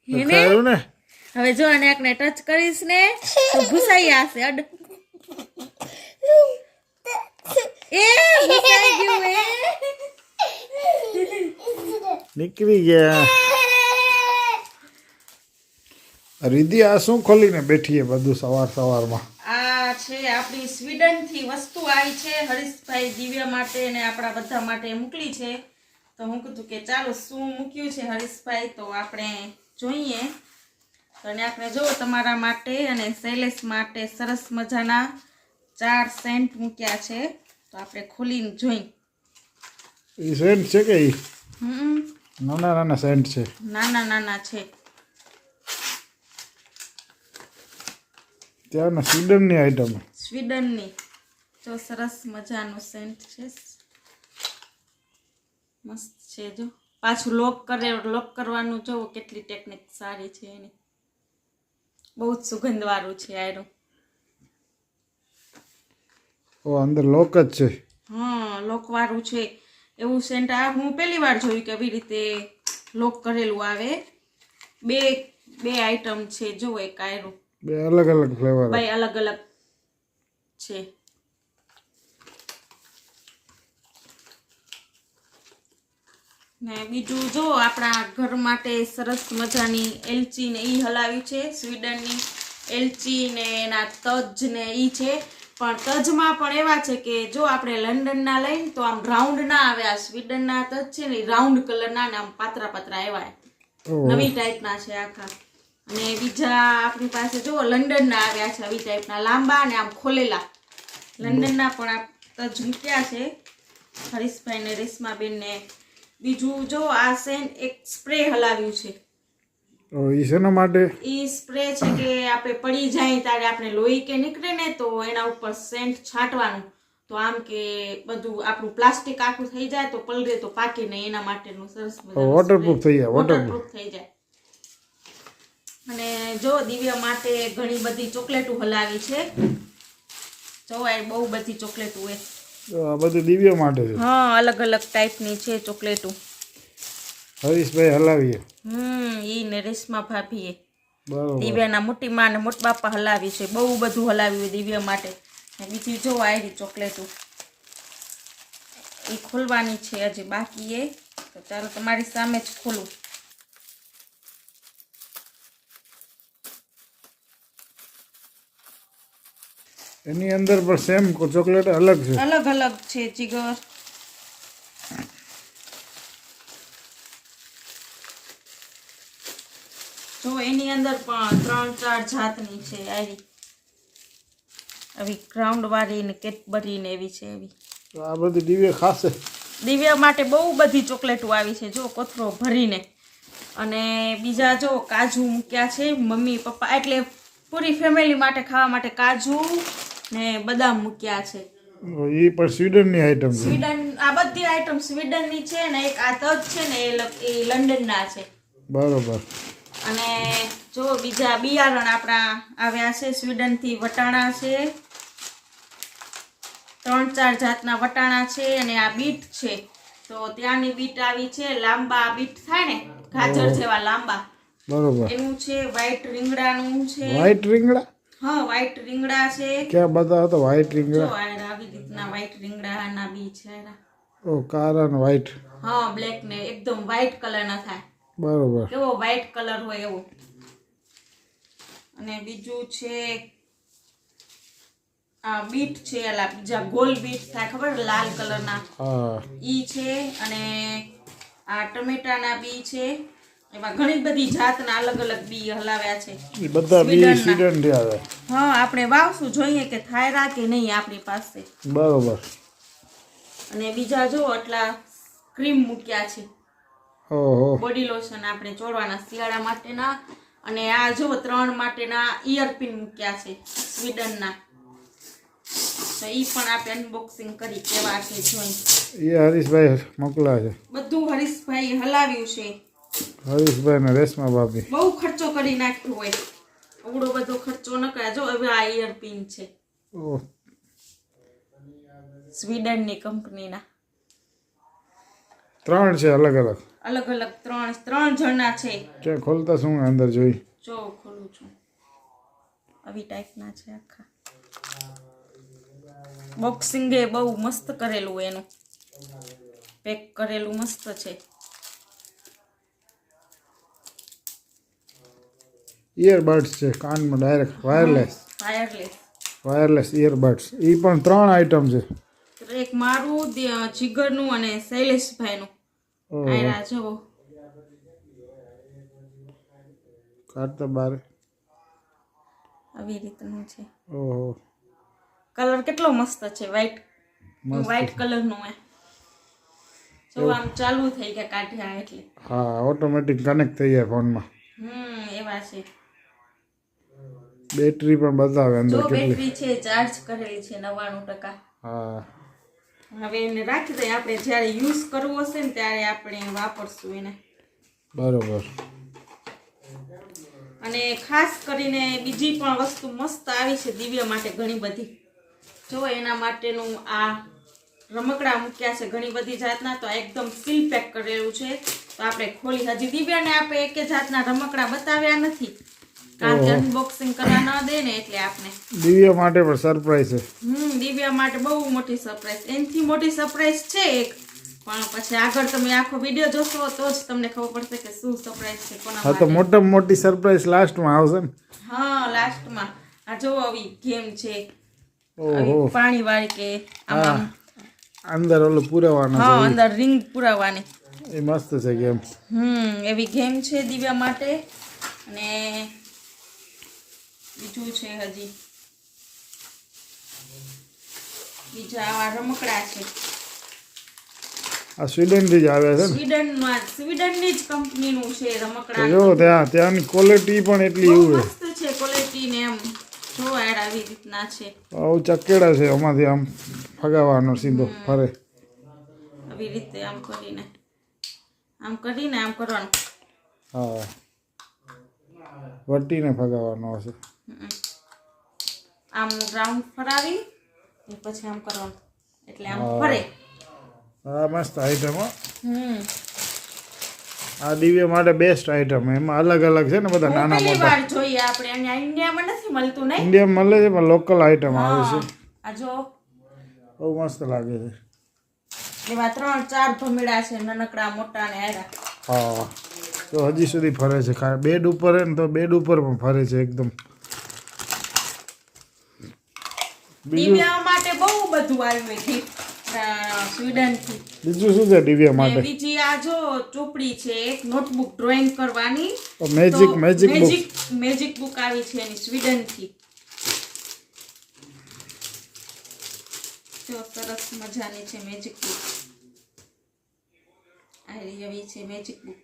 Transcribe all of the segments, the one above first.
ને હવે જો આને એકને ટચ કરીશ ને તો ઘુસાઈ આવશે અડ એ ઘુસાઈ ગયું નીકળી ગયા રીધિ આ શું ખોલીને બેઠી હે બધું સવારમાં આ છે આપણી સ્વીડન થી વસ્તુ આવી છે હરીશભાઈ દિવ્યા માટે અને આપણા બધા માટે મોકલી છે તો હું કીધું કે ચાલો શું મૂક્યું છે હરીશભાઈ તો આપણે જોઈએ તો આપણે જો તમારા માટે અને શૈલેષ માટે સરસ મજાના 4 સેન્ટ મૂક્યા છે તો આપણે ખોલીને જોઈ એ સેન્ટ છે કે નાના સેન્ટ છે નાના છે ત્યાંના સ્વીડનની આઈટમ સ્વીડનની જો સરસ મજાનો સેન્ટ છે મસ્ત છે જો પાછું લોક કરવાનું જોવો કેટલી ટેકનિક સારી છે એની બહુ જ સુગંધવાળું છે આયરું ઓ અંદર લોક જ છે હા લોક વાળું છે એવું સેન્ટ આ હું પહેલી વાર જોયું કે આવી રીતે લોક કરેલું આવે બે આઈટમ છે જો એક આયરું બે અલગ ફ્લેવર બે અલગ છે ને બીજું જો આપણા ઘર માટે સરસ મજાની એલચી ને ઈ હલાવી છે સ્વીડનની એલચી ને એના તજ ને ઈ છે પણ તજમાં પણ એવા છે કે જો આપણે લંડનના લઈને તો આમ રાઉન્ડ ના આવે આ સ્વીડનના તજ છે ને રાઉન્ડ કલરના ને આમ પાતરા એવા નવી ટાઈપના છે આખા અને બીજા આપણી પાસે જો લંડનના આવ્યા છે આવી ટાઈપના લાંબા અને આમ ખોલેલા લંડનના પણ આ તજ મૂક્યા છે હરીશભાઈ ને રેશમાબેન ને બીજું જો આ સેન્ટ એક સ્પ્રે હલાવ્યું છે ઈ શેના માટે ઈ સ્પ્રે છે કે આપણે પડી જાય ત્યારે આપણે લોહી કે નીકળે ને તો એના ઉપર સેન્ટ છાંટવાનું તો આમ કે બધું આપણું પ્લાસ્ટિક આખું થઈ જાય તો પલળે તો પાકે નહીં એના માટેનું સરસ વોટરપ્રૂફ થઈ જાય વોટરપ્રૂફ થઈ જાય અને જો દિવ્યા માટે ઘણી બધી ચોકલેટો હલાવી છે જો આ બહુ બધી ચોકલેટો છે આ બધી દિવ્યા માટે છે હા અલગ ટાઈપની છે ચોકલેટો હરીશભાઈ હલાવીએ ઈ ને રેશમા ભાભીએ બરોબર દિવ્યાના મોટી માં ને મોટ બાપા હલાવી છે બહુ બધું હલાવ્યું દિવ્યા માટે ને બીજી જો આવી ચોકલેટો એ ખોલવાની છે હજી બાકી એ તો ચાલો તમારી સામે જ ખોલું એની અંદર પણ સેમ ચોકલેટ અલગ છે અલગ છે જીગર જો એની અંદર પણ 3-4 જાતની છે આવી ગ્રાઉન્ડ વાળી ને કેડબરી ને એવી છે એવી આ બધી દિવ્યા ખાશે દિવ્યા માટે બહુ બધી ચોકલેટો આવી છે જો કોથરો ભરીને અને બીજા જો કાજુ મૂક્યા છે મમ્મી પપ્પા એટલે પૂરી ફેમિલી માટે ખાવા માટે કાજુ ને બદામ મૂક્યા છે એ પણ સ્વીડનની આઈટમ છે સ્વીડન આ બધી આઈટમ સ્વીડનની છે ને એક આ તજ છે ને એ લંડનના છે બરોબર અને જો બીજા બિયારણ આપણા આવ્યા છે સ્વીડનથી વટાણા છે 3-4 જાતના વટાણા છે અને આ બીટ છે તો ત્યાંની બીટ આવી છે લાંબા બીટ થાય ને ગાજર જેવા લાંબા બરોબર એનું છે વ્હાઈટ રીંગણાનું છે વ્હાઈટ રીંગણા હા વ્હાઈટ રીંગણા છે ક્યાં બતાવો તો વ્હાઈટ રીંગણા જો આવી રીતના વ્હાઈટ રીંગણાના બી છે ઓ કાળા ને વ્હાઈટ હા બ્લેક ને એકદમ વ્હાઈટ કલર ના થાય બરોબર કેવો વ્હાઈટ કલર હોય એવો અને બીજું છે આ બીટ છે એલા બીજા ગોલ બીટ થાય ખબર લાલ કલરના હા ઈ છે અને આ ટમેટાના બી છે એમાં ઘણી બધી જાતના અલગ બી હલાવ્યા છે એ બધા બી સ્વીડન થી આવે હા આપણે વાવશું જોઈએ કે થાય કે નહીં આપણી પાસે બરોબર અને બીજા જો આટલા ક્રીમ મૂક્યા છે ઓહો બોડી લોશન આપણે ચોળવાના શિયાળા માટેના અને આ જો 3 માટેના ઇયરપિન મૂક્યા છે સ્વીડનના તો ઈ પણ આપણે અનબોક્સિંગ કરી કેવા છે જોઈ એ હરીશભાઈ મોકલા છે બધું હરીશભાઈ હલાવ્યું છે હરીશભાઈ ને રેશમા ભાભી બહુ ખર્ચો કરી નાખ્યો હોય આવડો બધો ખર્ચો ન કરે જો હવે આ ઇયરપિન છે ઓહ સ્વીડનની કંપનીના 3 છે અલગ અલગ અલગ ત્રણ જણા છે. કે ખોલતા શું અંદર જોઈ જો ખોલું છું. આવી ટાઈપના છે આખા. બોક્સિંગ એ બહુ મસ્ત કરેલું એનું. પેક કરેલું મસ્ત છે. ઇયરબડ્સ છે કાનમાં ડાયરેક્ટ વાયરલેસ ઇયરબડ્સ. એ પણ 3 આઈટમ છે. એક મારું, જીગરનું અને શૈલેષભાઈનું. આયરા જો કાઢતા બાર આવી રીતનું છે. ઓહો કલર કેટલો મસ્ત છે. વ્હાઈટ કલરનું હે. જો આમ ચાલુ થઈ ગયા કાઢ્યા એટલે. હા ઓટોમેટિક કનેક્ટ થઈ જાય ફોનમાં. એવા છે. બેટરી પણ બતાવે અંદર જો કેટલી. બેટરી છે ચાર્જ કરેલી છે 99%. હા હવે એને રાખી દઈએ. આપણે જ્યારે યુઝ કરવો હશે ને ત્યારે આપણે વાપરશું એને. બરોબર. અને ખાસ કરીને બીજી પણ વસ્તુ મસ્ત આવી છે દિવ્ય માટે ઘણી બધી. જો એના માટેનું આ રમકડા મૂક્યા છે ઘણી બધી જાતના. તો એકદમ સીલ પેક કરેલું છે. તો આપણે ખોલી હજી દિવ્યાને આપણે એક જાતના રમકડા બતાવ્યા નથી કારણ કે અનબોક્સિંગ કરવા ન દે ને એટલે આપણે દિવ્યા માટે પણ સરપ્રાઈઝ છે. દિવ્યા માટે બહુ મોટી સરપ્રાઈઝ. એનથી મોટી સરપ્રાઈઝ છે એક, પણ પછી આગળ તમે આખો વિડીયો જોશો તો જ તમને ખબર પડશે કે શું સરપ્રાઈઝ છે કોના હા તો મોટામાં મોટી સરપ્રાઈઝ લાસ્ટમાં આવશે ને. હા લાસ્ટમાં. આ જો આવી ગેમ છે. ઓહો પાણી વાળી કે આમ અંદર ઓલું પુરાવાનું હા અંદર રિંગ પુરાવાની. એ મસ્ત છે ગેમ. એવી ગેમ છે દિવ્યા માટે. અને બીજું છે હજી બીજા આવા રમકડા છે. આ સ્વીડનથી જ આવે છે ને. સ્વીડનની જ કંપનીનું છે રમકડા. જો ત્યાંની ક્વોલિટી પણ એટલી એવું મસ્ત છે ક્વોલિટી ને એમ. જો યાર આવી રીતના છે. આવું ચકેડા છે એમાંથી આમ ફગાવવાનો સીધો ફરે. આવી રીતે આમ કરીને આમ કરવાનું. હા વટીને ફગાવવાનો હશે. આમ રાઉન્ડ ફરાવી પછી આમ કરવાનું એટલે આમ ફરે. હા મસ્ત આઈટમ હો. આ દિવ્ય માટે બેસ્ટ આઈટમ. એમાં અલગ અલગ છે ને બધા નાના પહેલી મોટા. વાર જોઈએ આપણે. અહીંયા ઇન્ડિયામાં નથી મળતું ને. ઇન્ડિયામાં મળે છે પણ લોકલ આઈટમ આવે છે. આ જો બહુ મસ્ત લાગે છે. એમાં 3-4 ભમેડા છે નાનકડા મોટા ને આયરા. હા તો હજી સુધી ફરે છે. બેડ ઉપર હે ને તો બેડ ઉપર પણ ફરે છે એકદમ. દિવ્યા માટે બહુ બધું આવ્યું છે સ્વીડનથી. બીજું શું છે દિવ્યા માટે? બીજી આ જો ચોપડી છે એક નોટબુક ડ્રોઈંગ કરવાની. મેજિક બુક આવી છે એની સ્વીડનથી. જો સરસ મજાની છે મેજિક બુક. આવી છે મેજિક બુક.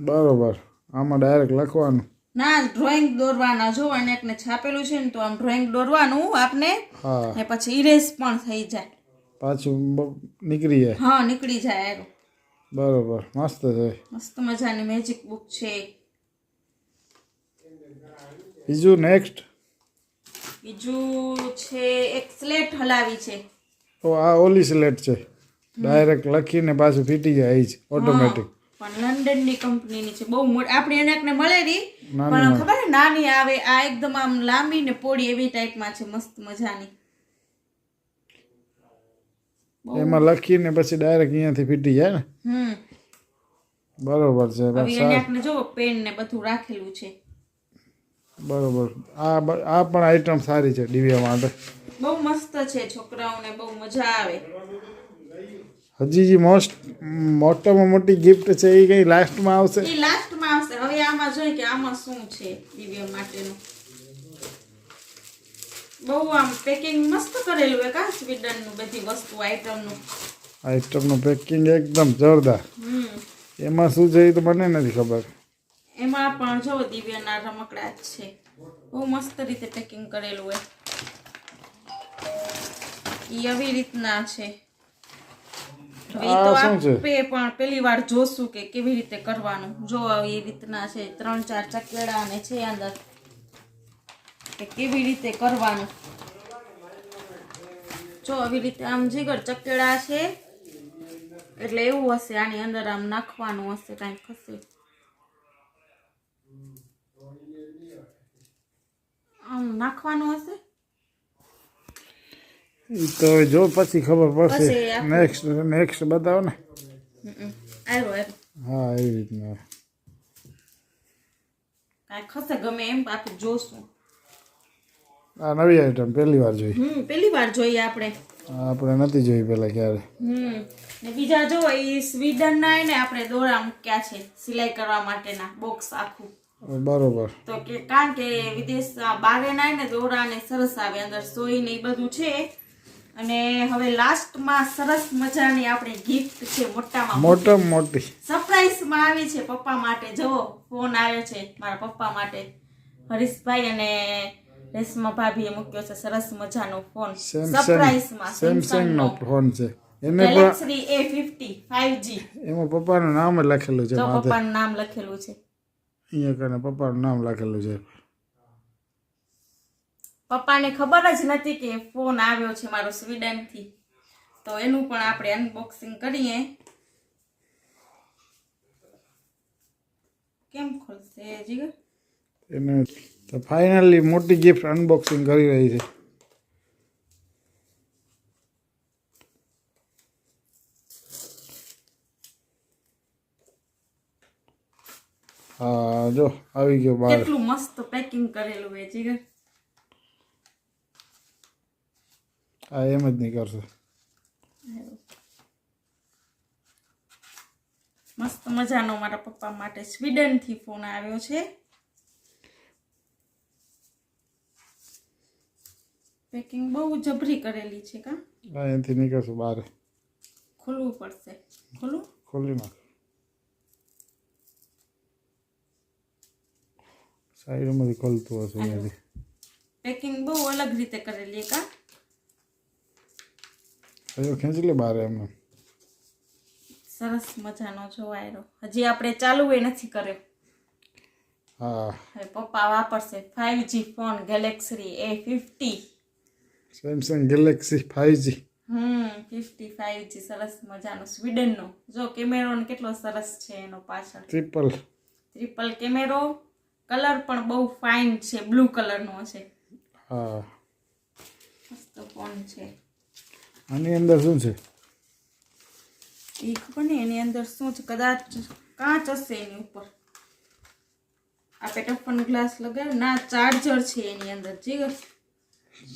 બરોબર. આમાં ડાયરેક્ટ લખવાનું ના ડ્રોઈંગ દોરવાના. જો અને એકને છાપેલું છે ને તો આમ ડ્રોઈંગ દોરવાનું આપને. હા ને પછી ઇરેઝ પણ થઈ જાય. પાછું નીકળી જાય. હા નીકળી જાય. બરોબર મસ્ત છે. મસ્ત મજાની મેજિક બુક છે. બીજું નેક્સ્ટ બીજું છે એક સ્લેટ હલાવી છે. તો આ ઓલી સ્લેટ છે ડાયરેક્ટ લખીને પાછું ફીટી જાય એ જ ઓટોમેટિક. પણ લંડનની કંપનીની છે. બહુ મોટી. આપણે એને મળેલી પણ ખબર ને નાની આવે. આ એકદમ આમ લાંબી ને પોડી એવી ટાઈપમાં છે. મસ્ત મજાની. એમાં લખીને પછી ડાયરેક્ટ અહીંયાથી ફીટી જાય ને. બરોબર છે. હવે જો પેન ને બધું રાખેલું છે. બરોબર. આ પણ આઈટમ સારી છે દિવ્યા માટે. બહુ મસ્ત છે. છોકરાઓને બહુ મજા આવે. હજી જે મોટામાં મોટી ગિફ્ટ છે એ કઈ લાસ્ટમાં આવશે. એ લાસ્ટમાં આવશે. હવે આમાં જોઈ કે આમાં શું છે દિવ્ય માટેનું. બહુ આમ પેકિંગ મસ્ત કરેલું હે કા સ્વીડનનું બધી વસ્તુ આઈટમનું પેકિંગ એકદમ જોરદાર. એમાં શું છે એ તો મને નથી ખબર. એમાં પણ જો દિવ્યના રમકડા જ છે. બહુ મસ્ત રીતે પેકિંગ કરેલું હોય. એ આવી રીતના છે. હવે તો આપણે પણ પહેલી વાર જોશું કે કેવી રીતે કરવાનું. જો આવી રીતના છે. 3-4 ચકેડા ને છે અંદર કે કેવી રીતે કરવાનું. જો આવી રીતે આમ જીગર ચકેડા છે એટલે એવું હશે, આની અંદર આમ નાખવાનું હશે કાંઈક હશે. આમ નાખવાનું હશે. ઈ તો હવે જો પછી ખબર પડશે. પછી આપણે- નેક્સ્ટ બતાવો ને. આવ્યો હા એવી રીતના કાંઈક હશે ગમે એમ આપણે જોશું. આ નવી આઈટમ પહેલી વાર જોઈ. પહેલી વાર જોઈએ આપણે. આપણે નથી જોઈ પહેલા ક્યારે. ને બીજા જો એ સ્વીડન ના ને આપણે દોરા મૂક્યા છે સિલાઈ કરવા માટેના બોક્સ આખું. બરોબર. તો કે કારણ કે વિદેશ બારે ના ને દોરા ને સરસ આવે અંદર સોઈ ને એ બધું છે. અને હવે લાસ્ટમાં સરસ મજાની આપણે ગિફ્ટ છે મોટામાં મોટી સરપ્રાઈઝ માં આવી છે પપ્પા માટે. જો ફોન આવ્યો છે મારા પપ્પા માટે. હરીશભાઈ અને રેશમા ભાભીએ મૂક્યો છે સરસ મજાનો ફોન સરપ્રાઈઝ માં. સેમસંગ નો ફોન છે. એને ગેલેક્સી A50 5G. એમાં પપ્પાનું નામ જ લખેલું છે. જો પપ્પાનું નામ લખેલું છે અહીંયા કને પપ્પાનું નામ લખેલું છે. પપ્પાને ખબર જ નથી કે ફોન આવ્યો છે મારો સ્વીડન થી. તો એનું પણ આપણે અનબોક્સિંગ કરીએ. કેમ ખોલશે જીગર? એને તો ફાઇનલી મોટી ગિફ્ટ અનબોક્સિંગ કરી રહી છે. હા જો આવી ગયો બહાર. કેટલું મસ્ત પેકિંગ કરેલું છે જીગર. આ એમ જ નહીં કરશે. મસ્ત મજાનો મારા પપ્પા માટે સ્વીડન થી ફોન આવ્યો છે. પેકિંગ બહુ જબરી કરેલી છે કા. આ એનાથી નીકળશે બહાર. ખોલવું પડશે. ખોલી નાખ. સાઈડમાંથી ખોલતું હશે અહીંયાથી. પેકિંગ બહુ અલગ રીતે કરેલી કા. હજુ ખેંચી લે બહાર એમને. સરસ મજાનો જોવાયેલો. હજી આપણે ચાલુ એ નથી કર્યો. હા હવે પપ્પા વાપરશે 5G phone Galaxy A50. Samsung Galaxy 5G. 50 5G સરસ મજાનો સ્વીડનનો. જો કેમેરો ને કેટલો સરસ છે એનો પાછળ. ટ્રિપલ કેમેરો. કલર પણ બહુ ફાઇન છે. બ્લુ કલરનો છે. હા મસ્ત ફોન છે. આની અંદર શું છે? એ ખબર નહીં એની અંદર શું છે. કદાચ કાચ હશે એની ઉપર. આપણે ટફન ગ્લાસ લગાવ્યો ના ચાર્જર છે એની અંદર. જીગર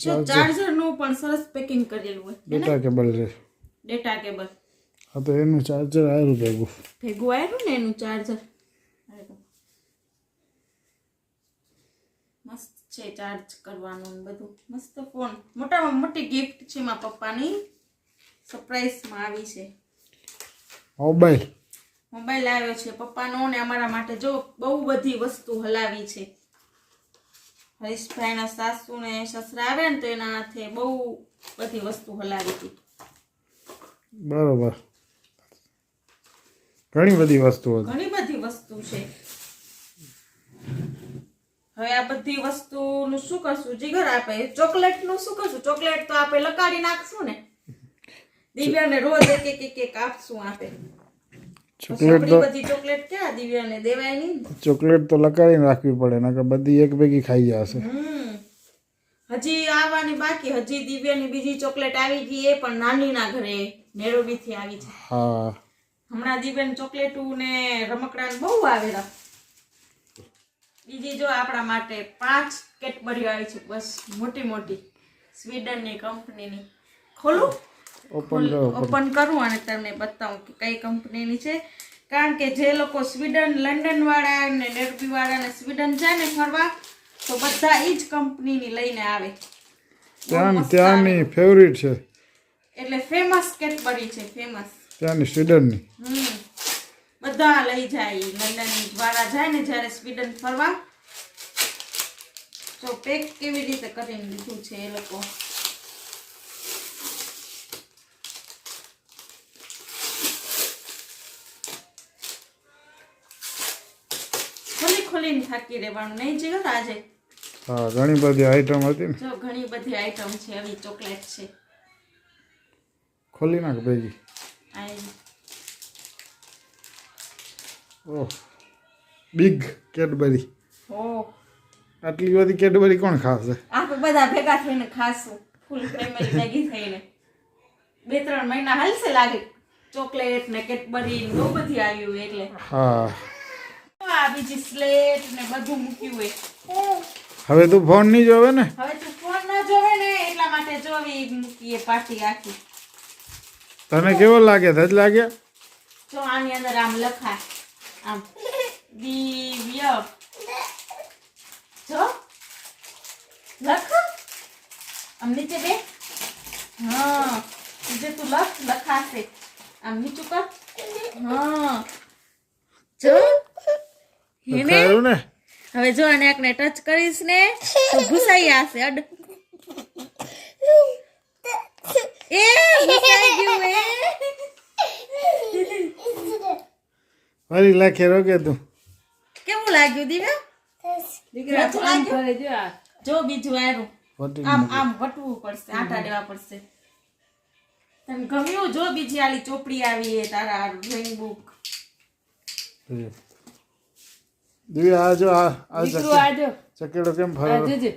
જો ચાર્જર નું પણ સરસ પેકિંગ કરેલું હોય. ડેટા કેબલ છે. Data cable. હા તો એનું ચાર્જર આવ્યું ભેગું આવ્યું ને એનું ચાર્જર. મસ્ત છે ચાર્જ કરવાનું બધું. મસ્ત ફોન. મોટામાં મોટી ગિફ્ટ છે મારા પપ્પાની. સરપ્રાઈઝમાં આવી છે. મોબાઈલ આવ્યો છે પપ્પાનો ને અમારા માટે. જો બહુ બધી વસ્તુ હલાવી છે. હરીશભાઈના સાસુ ને સસરા આવે ને તો એના હાથે બહુ બધી વસ્તુ હલાવી હતી. બરોબર. ઘણી બધી વસ્તુ છે. હવે આ બધી વસ્તુનું શું કરશું જીગર? આપણે ચોકલેટ નું શું કરશું? ચોકલેટ તો આપણે લગાડી નાખશું ને. દિવ્યાને રોજ એક આપશું આપણે. ચોકલેટ ક્યાં દિવ્યાને દેવાય નહીં. ચોકલેટ તો લગાડીને રાખવી પડે નકર બધી એક ભેગી ખાઈ જશે. હજી આવવાની બાકી. હજી દિવ્યાની બીજી ચોકલેટ આવી ગઈ. એ પણ નાનીના ઘરે નેરોબી થી આવી છે. હા હમણાં દિવ્યાની ચોકલેટું ને રમકડા બહુ આવેલા. બીજી જો આપણા માટે 5 કેડબરી આવી છે. બસ મોટી સ્વીડનની કંપનીની. ખોલું? ઓપન કરું અને તમને બતાવું કે કઈ કંપનીની છે. કારણ કે જે લોકો સ્વીડન લંડન વાળા ને નેરબી વાળા ને સ્વીડન જાય ને ફરવા તો બધા એ જ કંપનીની લઈને આવે. ત્યાંની ફેવરિટ છે. એટલે ફેમસ કેડબરી છે. ત્યાંની સ્વીડનની. બધા લઈ જાય. લંડન વાળા જાય ને જ્યારે સ્વીડન ફરવા. તો પેક કેવી રીતે કરીને લીધું છે એ લોકો. ખોલીને થાકી રહેવાનું નહીં જીગર આજે. હા ઘણી બધી આઈટમ હતી ને. જો ઘણી બધી આઈટમ છે. આવી ચોકલેટ છે. ખોલી નાખ ભેગી. ઓહ બિગ કેડબરી. ઓ આટલી બધી કેડબરી કોણ ખાશે? આપણે બધા ભેગા થઈને ખાશું, ફૂલ ફેમિલી ભેગી થઈને. 2-3 મહિના હાલશે લાગે. ચોકલેટ ને કેડબરી ને બહુ બધી આવી હોય એટલે. હા આ બીજી સ્લેટ ને બધું મૂક્યું હોય. હવે તું ફોન નહીં જોવે ને? હવે તું ફોન ન જોવે ને એટલા માટે જોવી મૂકીએ પાર્ટી આખી. તને કેવો લાગે? ધજ લાગે? જો આની અંદર આમ લખાય આમ દિવ્ય. જો લખ આમ નીચે બે. હા જે તું લખાશે આમ નીચું કર. હા જો હેને લખાયું ને? હવે જો આને એકને ટચ કરીશ ને તો ઘુસાઈ આવશે. અડ એ ઘુસાઈ ગયું એ. ફરી લાખે રોકે તું. કેવું લાગ્યું દિવ્યા? દીકરા આમ કરે જો આ જો બીજું આરું વટી આમ આમ વટવું પડશે, આટા દેવા પડશે. તને ગમ્યું? જો બીજી આલી ચોપડી આવી એ તારા ડ્રોઈંગ બુક. દિવ્યા આ જો આ દીકરો આજો ચકેડો કેમ આ ફરે? જોજે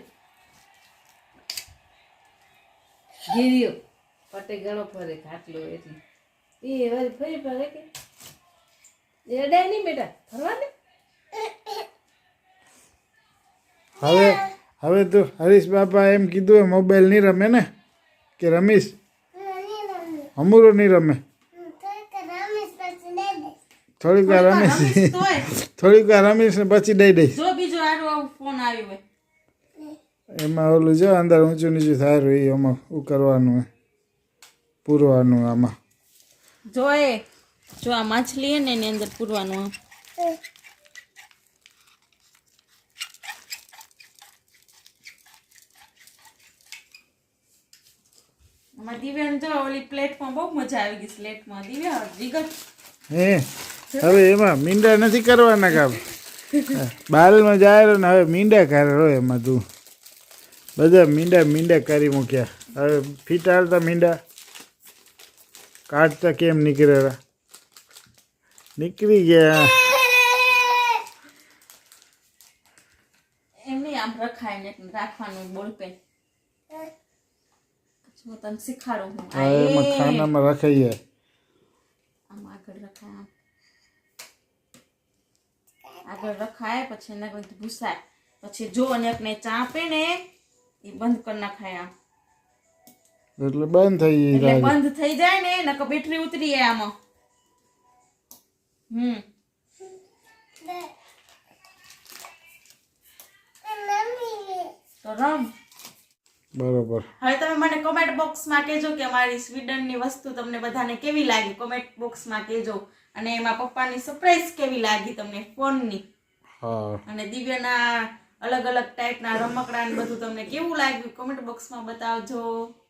ગીર્યો પટે ઘણો ફરે ખાટલો એટલે એ વળી ફરી ફરે કે એડાય નહીં બેટા ફરવા ને હવે તું હરીશ બાપા એમ કીધું એ મોબાઈલ નહીં રમે ને? કે રમીશ? અમૂરો નહીં રમે? થોડીક વાર રમીશ, તોય થોડીક વાર રમીશ ને પછી દઈ દઈશ. જો બીજું આરું આવું ફોન આવ્યું હોય. એમાં ઓલું જો અંદર ઊંચું નીચું થાય રહ્યું એ આમાં શું કરવાનું હોય પૂરવાનું આમાં. જો એ જો આ માછલી હે ને એની અંદર પૂરવાનું આમ. આમાં દિવ્યાને જો ઓલી પ્લેટમાં બહુ મજા આવી ગઈ. સ્લેટમાં દિવ્યા વિગત હે હવે એમાં મીંડા નથી કરવાના કામ. બાલમાં જાય ને હવે મીંડા કરે એમાં તું. બધા મીંડા કરી મૂક્યા. હવે ફીટાડતા મીંડા કાઢતા કેમ નીકળેલા? નીકળી ગયા. એમ નહીં આમ રખાય ને રાખવાનું બોલપેન. પછી હું તને શીખાડું હું. આ હવે એમાં એ. ખાનામાં રખાઈ જાય. આમ આગળ રખાય આમ. આગળ રખાય પછી એને બધું ભૂસાય પછી જો અને એકને ચાપે ને એ બંધ કરી નાખાય આમ. એટલે બંધ થઈ એટલે જાય. બંધ થઈ જાય ને નકર બેટરી ઉતરી જાય આમાં. તો રમ. બરોબર. હવે તમે મને કોમેન્ટ બોક્સમાં કહેજો કે અમારી સ્વીડનની વસ્તુ તમને બધાને કેવી લાગી. કોમેન્ટ બોક્સમાં કહેજો. અને એમાં પપ્પાની સરપ્રાઈઝ કેવી લાગી તમને ફોનની. હા અને દિવ્યના અલગ અલગ ટાઈપના રમકડા ને બધું તમને કેવું લાગ્યું કોમેન્ટ બોક્સમાં બતાવજો.